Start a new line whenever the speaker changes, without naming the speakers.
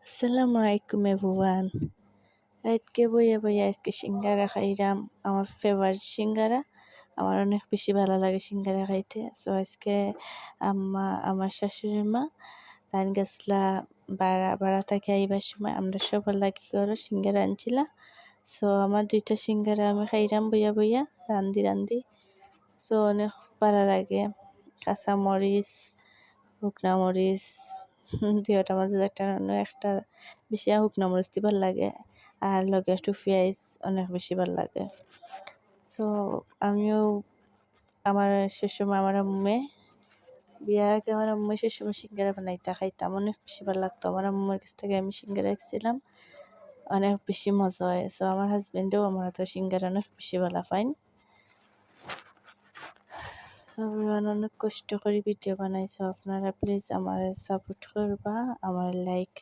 আসসালামু আলাইকুম এভরিওয়ান। আজকে বইয়া বইয়া আজকে সিঙ্গারা খাইলাম। আমার ফেভারিট সিঙ্গারা। আমার অনেক বেশি ভালো লাগে সিঙ্গারা খাইতে। সো আজকে আমার শাশুড়ির মা তাইন গেছলা বাড়া থেকে আইবার সময় আমরা সবার লাগি করে সিঙ্গারা আনছিলা। সো আমার 2টা সিঙ্গারা আমি খাইলাম বইয়া বইয়া রান্ধি। সো অনেক ভালো লাগে। কাঁচা মরিচ, শুকনা মরিচ দুইটার মাঝে একটা বেশি শুকনা মরিচ দি ভাল লাগে আর লগে একটু পেঁয়াজ অনেক বেশি ভাল লাগে। সো আমিও আমার শ্বশুরমা আমার আম্মুয়ে বিয়ার আগে আমার আম্মু শ্বশুরমা সিঙ্গারা বানাইতা খাইতাম অনেক বেশি ভালো লাগতো। আমার আম্মুর কাছ থেকে আমি সিঙ্গারা খেয়েছিলাম, অনেক বেশি মজা হয়। সো আমার হাজবেন্ডও আমার হাতে সিঙ্গারা অনেক বেশি ভালো পাইন। অনেক কষ্ট করে ভিডিও বানাইছো, আপনারা প্লিজ আমার সাপোর্ট করবা, আমার লাইক